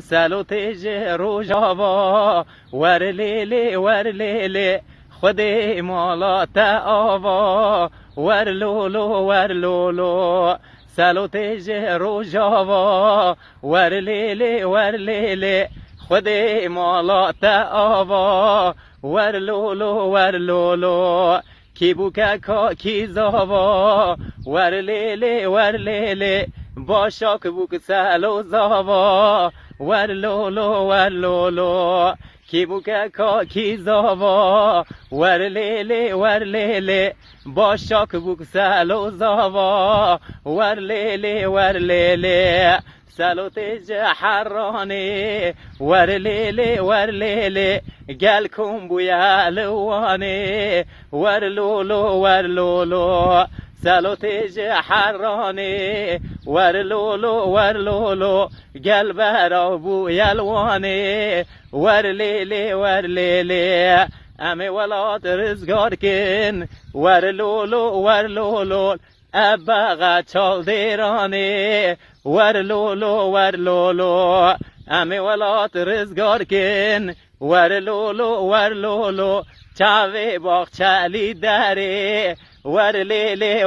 سلو تیج روژاوا ور لیلی خود مالات آوا ور لولو سلو تیج روژاوا ور لیلی خود مالات آوا ور لولو کی بوکا کی زاوا ور لیلی باشاک بوک سلو زاوا ور لولو کی بوکا کی زاوا ور لیلی باشاک بوک سلو زاوا ور لیلی سلو تیج حراني ور ليلي قال كم بويا لواني ور لولو سلو تیج حراني ور لولو قال برا بويا لواني ور ليلي امي ولات رزقار كن ور لولو ابا چال دیرانی ور لولو امی ولات رزگار کن ور لولو چاوی باغ چالی داری ور لیلی